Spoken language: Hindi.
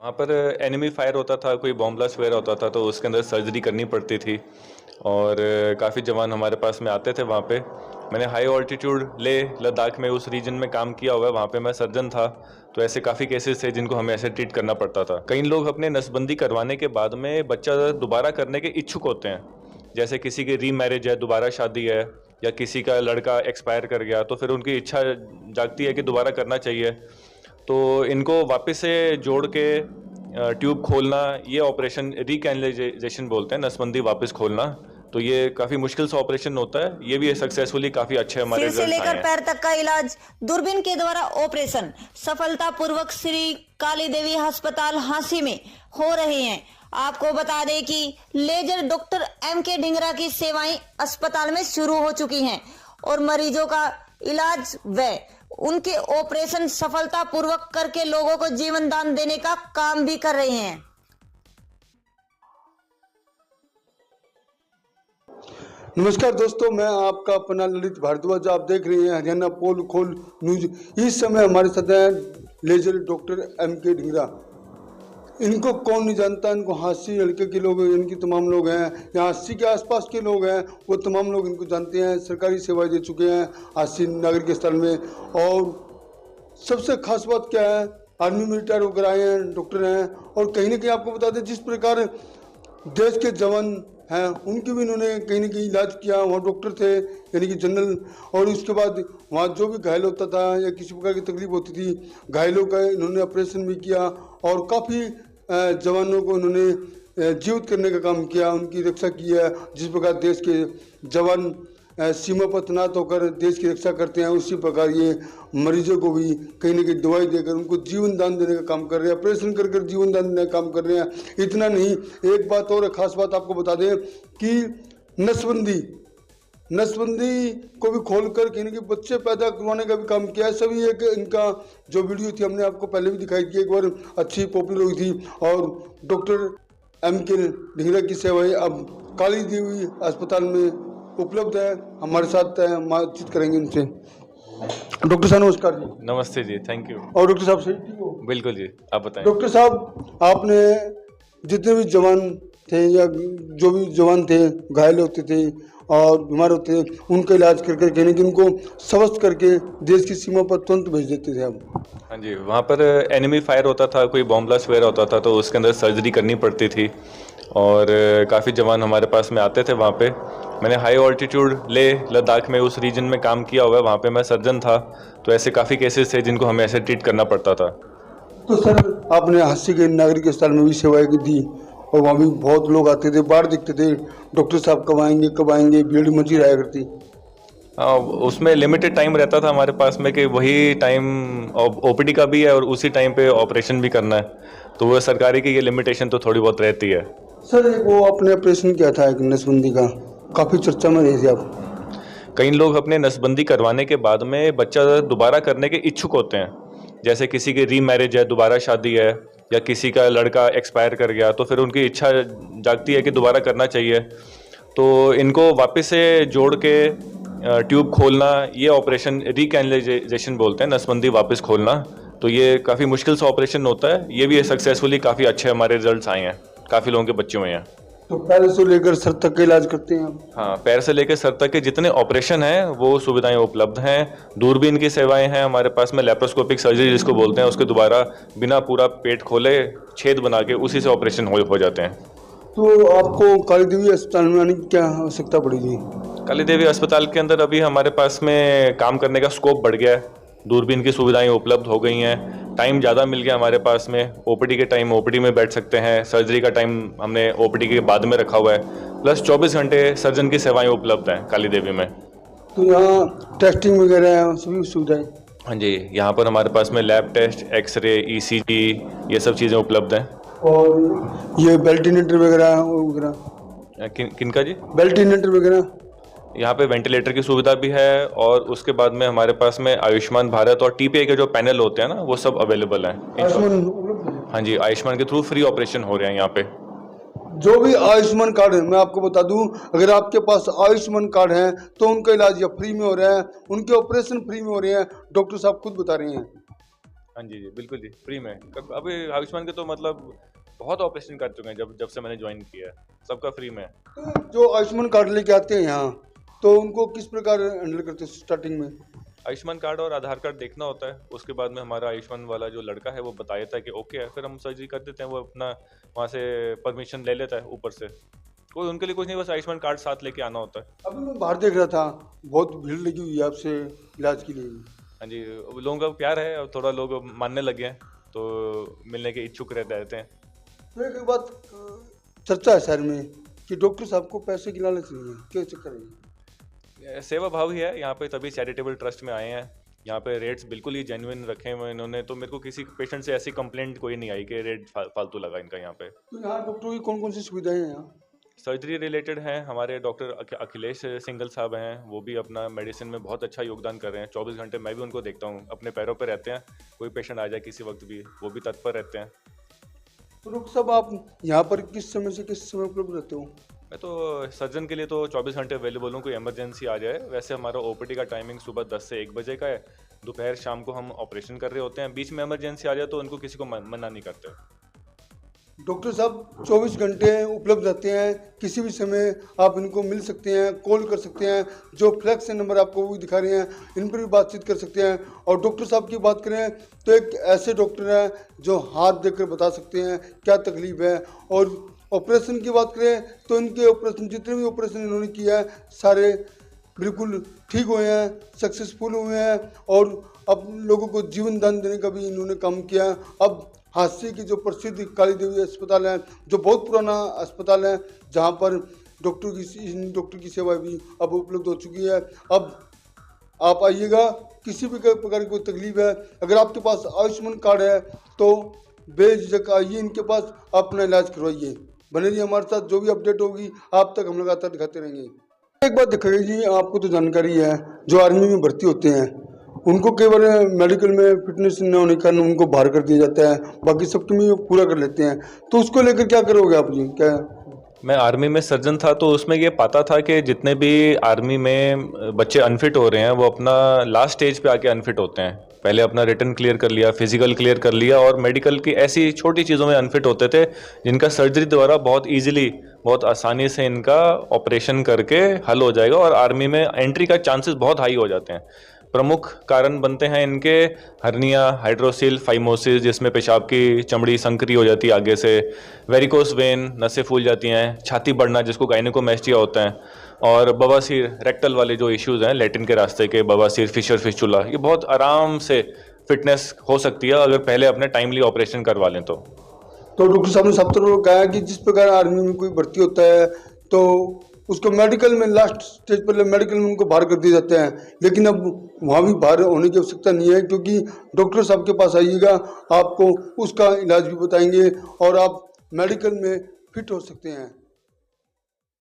वहाँ पर एनिमी फायर होता था, कोई बॉम्ब ब्लास्ट वगैरह होता था तो उसके अंदर सर्जरी करनी पड़ती थी और काफ़ी जवान हमारे पास में आते थे वहाँ पे। मैंने हाई ऑल्टीट्यूड लेह लद्दाख में उस रीजन में काम किया हुआ है, वहाँ पे मैं सर्जन था। तो ऐसे काफ़ी केसेस थे जिनको हमें ऐसे ट्रीट करना पड़ता था। कई लोग अपने नसबंदी करवाने के बाद में बच्चा दोबारा करने के इच्छुक होते हैं, जैसे किसी की री मैरिज है, दोबारा शादी है, या किसी का लड़का एक्सपायर कर गया तो फिर उनकी इच्छा जागती है कि दोबारा करना चाहिए। तो इनको वापस से जोड़ के ट्यूब खोलना, ये ऑपरेशन रिकैनलाइजेशन बोलते हैं, नसबंदी वापस खोलना। तो ये काफ़ी मुश्किल सा ऑपरेशन होता है, ये भी सक्सेसफुली काफ़ी अच्छे हमारे सिर से रिजल्ट्स आए लेकर हैं। पैर तक का इलाज दूरबीन के द्वारा ऑपरेशन सफलतापूर्वक श्री काली देवी अस्पताल हांसी में हो रहे हैं। आपको बता दें कि लेजर डॉक्टर M.K. ढिंगरा की सेवाएं अस्पताल में शुरू हो चुकी हैं और मरीजों का इलाज व उनके ऑपरेशन सफलतापूर्वक करके लोगों को जीवन दान देने का काम भी कर रहे हैं। नमस्कार दोस्तों, मैं आपका अपना ललित भारद्वाज। आप देख रहे हैं हरियाणा पोल खोल न्यूज। इस समय हमारे साथ हैं लेजर डॉक्टर M.K. ढिंगरा। इनको कौन नहीं जानता, इनको हांसी हल्के के लोग, इनकी तमाम लोग हैं या हांसी के आसपास के लोग हैं, वो तमाम लोग इनको जानते हैं। सरकारी सेवाएं दे चुके हैं हांसी नागरिक अस्पताल में। और सबसे खास बात क्या है, आर्मी में रिटायर होकर आए हैं, डॉक्टर हैं। और कहीं ना कहीं आपको बता दें, जिस प्रकार देश के जवान हैं उनकी भी इन्होंने कहीं ना कहीं इलाज किया। वहाँ डॉक्टर थे यानी कि जनरल, और उसके बाद वहाँ जो भी घायल होता था या किसी प्रकार की तकलीफ होती थी, घायलों का इन्होंने ऑपरेशन भी किया और काफ़ी जवानों को इन्होंने जीवित करने का काम किया, उनकी रक्षा की है। जिस प्रकार देश के जवान सीमा पर तैनात होकर देश की रक्षा करते हैं, उसी प्रकार ये मरीजों को भी कहीं ना कहीं दवाई देकर उनको जीवन दान देने का काम कर रहे हैं, ऑपरेशन कर कर जीवन दान देने का काम कर रहे हैं। इतना नहीं, एक बात और खास बात आपको बता दें कि नसबंदी को भी खोलकर कहीं ना कहीं बच्चे पैदा करवाने का भी काम किया है। सभी एक इनका जो वीडियो थी हमने आपको पहले भी दिखाई थी, एक बार अच्छी पॉपुलर हुई थी। और डॉक्टर M.K. ढिंगरा की सेवाएं अब काली देवी अस्पताल में उपलब्ध है। हमारे साथ बातचीत करेंगे उनसे। डॉक्टर साहब नमस्कार जी। नमस्ते जी, थैंक यू। और डॉक्टर साहब सही ठीक हो? बिल्कुल जी, आप बताएं। डॉक्टर साहब, आपने जितने भी जवान थे या जो भी जवान थे घायल होते थे और बीमार होते थे, उनका इलाज करके कहीं कि उनको स्वस्थ करके देश की सीमा पर तुरंत भेज देते थे आप। हाँ जी, वहाँ पर एनिमी फायर होता था, कोई बॉम्ब ब्लास्ट वगैरह होता था तो उसके अंदर सर्जरी करनी पड़ती थी और काफ़ी जवान हमारे पास में आते थे वहाँ पे। मैंने हाई ऑल्टीट्यूड लेह लद्दाख में उस रीजन में काम किया हुआ है, वहाँ पे मैं सर्जन था। तो ऐसे काफ़ी केसेस थे जिनको हमें ऐसे ट्रीट करना पड़ता था। तो सर, आपने हांसी के नागरिक अस्पताल में भी सेवाएं दी और वहाँ भी बहुत लोग आते थे, बाहर दिखते थे, डॉक्टर साहब कब आएंगे, भीड़ मची रहा करती। उसमें लिमिटेड टाइम रहता था हमारे पास में कि वही टाइम OPD का भी है और उसी टाइम पे ऑपरेशन भी करना है, तो वो सरकारी की ये लिमिटेशन तो थोड़ी बहुत रहती है। सर, एक वो आपने ऑपरेशन किया था एक नसबंदी का, काफ़ी चर्चा में रही थी आप। कई लोग अपने नसबंदी करवाने के बाद में बच्चा दोबारा करने के इच्छुक होते हैं, जैसे किसी की री मैरिज है, दोबारा शादी है, या किसी का लड़का एक्सपायर कर गया तो फिर उनकी इच्छा जागती है कि दोबारा करना चाहिए। तो इनको वापस से जोड़ के ट्यूब खोलना, ये ऑपरेशन रिकैनलाइजेशन बोलते हैं, नसबंदी वापस खोलना। तो ये काफ़ी मुश्किल सा ऑपरेशन होता है, ये भी सक्सेसफुली काफ़ी अच्छे हमारे रिजल्ट्स आए हैं, काफ़ी लोगों के बच्चे हुए हैं। तो पैर से लेकर सर तक का इलाज करते हैं आप? हाँ, पैर से लेकर सर तक के जितने ऑपरेशन हैं वो सुविधाएं उपलब्ध हैं। दूरबीन की सेवाएं हैं हमारे पास में, लेप्रोस्कोपिक सर्जरी जिसको बोलते हैं, उसके दोबारा बिना पूरा पेट खोले छेद बना के उसी से ऑपरेशन हो जाते हैं। तो आपको काली देवी अस्पताल में आने की क्या आवश्यकता पड़ेगी? काली देवी अस्पताल के अंदर अभी हमारे पास में काम करने का स्कोप बढ़ गया है, दूरबीन की सुविधाएं उपलब्ध हो गई हैं, टाइम ज़्यादा मिल गया हमारे पास में। OPD के टाइम OPD में बैठ सकते हैं, सर्जरी का टाइम हमने OPD के बाद में रखा हुआ है, प्लस 24 घंटे सर्जन की सेवाएं उपलब्ध हैं काली देवी में। तो यहाँ टेस्टिंग वगैरह सभी सुविधाएं? हाँ जी, यहाँ पर हमारे पास में लैब टेस्ट, एक्सरे, ECG, ये सब चीज़ें उपलब्ध हैं। और ये वेंटिलेटर वगैरह किनका जी? वेंटिलेटर वगैरह यहाँ पे वेंटिलेटर की सुविधा भी है और उसके बाद में हमारे पास में आयुष्मान भारत और TPA के जो पैनल होते हैं ना, वो सब अवेलेबल हैं। हाँ जी, आयुष्मान के थ्रू फ्री ऑपरेशन हो रहे हैं यहाँ पे। जो भी आयुष्मान कार्ड है, मैं आपको बता दूं, अगर आपके पास आयुष्मान कार्ड है तो उनका इलाज या फ्री में हो रहा है, उनके ऑपरेशन फ्री में हो रहे हैं, डॉक्टर साहब खुद बता रहे हैं। हाँ जी जी, बिल्कुल जी, फ्री में। अभी आयुष्मान के तो मतलब बहुत ऑपरेशन कर चुके हैं जब जब से मैंने ज्वाइन किया है, सबका फ्री में है। तो जो आयुष्मान कार्ड लेके आते हैं यहाँ, तो उनको किस प्रकार हैंडल करते हैं स्टार्टिंग में? आयुष्मान कार्ड और आधार कार्ड देखना होता है, उसके बाद में हमारा आयुष्मान वाला जो लड़का है वो बता देता है कि ओके है, फिर हम सर्जरी कर देते हैं। वो अपना वहाँ से परमिशन ले लेता है ऊपर से। कोई उनके लिए कुछ नहीं, बस आयुष्मान कार्ड साथ लेके आना होता है। अभी मैं बाहर देख रहा था, बहुत भीड़ लगी हुई है आपसे इलाज के लिए। हाँ जी, अब लोगों का प्यार है और थोड़ा लोग मानने लगे हैं, तो मिलने के इच्छुक रहते हैं। तो एक बात चर्चा है शहर में कि डॉक्टर साहब को पैसे की लालच नहीं है, क्या चक्कर है? सेवा भाव ही है यहाँ पे, तभी चैरिटेबल ट्रस्ट में आए हैं। यहाँ पे रेट्स बिल्कुल ही जेन्युइन रखे हुए हैं इन्होंने, तो मेरे को किसी पेशेंट से ऐसी कंप्लेंट कोई नहीं आई कि रेट फालतू लगा इनका यहाँ पे। तो यहाँ डॉक्टरों की कौन कौन सी सुविधाएं हैं यहाँ? सर्जरी रिलेटेड हैं, हमारे डॉक्टर अखिलेश सिंगल साहब हैं, वो भी अपना मेडिसिन में बहुत अच्छा योगदान कर रहे हैं। 24 घंटे मैं भी उनको देखता हूँ, अपने पैरों पर रहते हैं। कोई पेशेंट आ जाए किसी वक्त भी, वो भी तत्पर रहते हैं। तो डॉक्टर साहब आप यहाँ पर किस समय से किस समय उपलब्ध रहते हो? मैं तो सर्जन के लिए तो 24 घंटे अवेलेबल हूँ, कोई इमरजेंसी आ जाए। वैसे हमारा ओपीडी का टाइमिंग सुबह 10 से 1 बजे का है। दोपहर शाम को हम ऑपरेशन कर रहे होते हैं, बीच में इमरजेंसी आ जाए तो उनको किसी को मना नहीं करते। डॉक्टर साहब 24 घंटे उपलब्ध रहते हैं, किसी भी समय आप इनको मिल सकते हैं, कॉल कर सकते हैं। जो फ्लैक्स नंबर आपको वो दिखा रहे हैं, इन पर भी बातचीत कर सकते हैं। और डॉक्टर साहब की बात करें तो एक ऐसे डॉक्टर हैं जो हाथ देकर बता सकते हैं क्या तकलीफ है। और ऑपरेशन की बात करें तो इनके ऑपरेशन, जितने भी ऑपरेशन इन्होंने किया है, सारे बिल्कुल ठीक हुए हैं, सक्सेसफुल हुए हैं। और अब लोगों को जीवन दान देने का भी इन्होंने काम किया। अब हादसे की जो प्रसिद्ध काली देवी अस्पताल है, जो बहुत पुराना अस्पताल है, जहां पर डॉक्टर की सेवा भी अब उपलब्ध हो चुकी है। अब आप आइएगा, किसी भी प्रकार की कोई तकलीफ है, अगर आपके पास आयुष्मान कार्ड है तो बेझिझक आइए इनके पास, अपना इलाज करवाइए। बने रहिए हमारे साथ, जो भी अपडेट होगी आप तक हम लगातार दिखाते रहेंगे। एक बात दिखाइए जी, आपको तो जानकारी है, जो आर्मी में भर्ती होते हैं उनको केवल मेडिकल में फिटनेस न होने के कारण उनको बाहर कर दिया जाता है, बाकी सब में वो पूरा कर लेते हैं। तो उसको लेकर क्या करोगे आप जी? क्या मैं आर्मी में सर्जन था तो उसमें ये पाता था कि जितने भी आर्मी में बच्चे अनफिट हो रहे हैं वो अपना लास्ट स्टेज पे आके अनफिट होते हैं। पहले अपना रिटन क्लियर कर लिया, फिजिकल क्लियर कर लिया, और मेडिकल की ऐसी छोटी चीज़ों में अनफिट होते थे जिनका सर्जरी द्वारा बहुत इजीली, बहुत आसानी से इनका ऑपरेशन करके हल हो जाएगा और आर्मी में एंट्री का चांसेस बहुत हाई हो जाते हैं। प्रमुख कारण बनते हैं इनके हर्निया, हाइड्रोसिल, फाइमोसिस जिसमें पेशाब की चमड़ी संकरी हो जाती है आगे से, वेरिकोस वेन, नसें फूल जाती हैं, छाती बढ़ना जिसको गायनेकोमेस्टिया होता है, और बवासीर, रेक्टल वाले जो इश्यूज हैं लैटिन के रास्ते के, बवासीर, फिशर फिस्चुला, ये बहुत आराम से फिटनेस हो सकती है अगर पहले अपने टाइमली ऑपरेशन करवा लें तो। डॉक्टर साहब ने सब तरह कहा है कि जिस प्रकार आर्मी में कोई भर्ती होता है तो उसको मेडिकल में लास्ट स्टेज पर मेडिकल में उनको बाहर कर दिए जाते हैं, लेकिन अब वहाँ भी बाहर होने की आवश्यकता नहीं है, क्योंकि डॉक्टर साहब के पास आइएगा, आपको उसका इलाज भी बताएंगे और आप मेडिकल में फिट हो सकते हैं।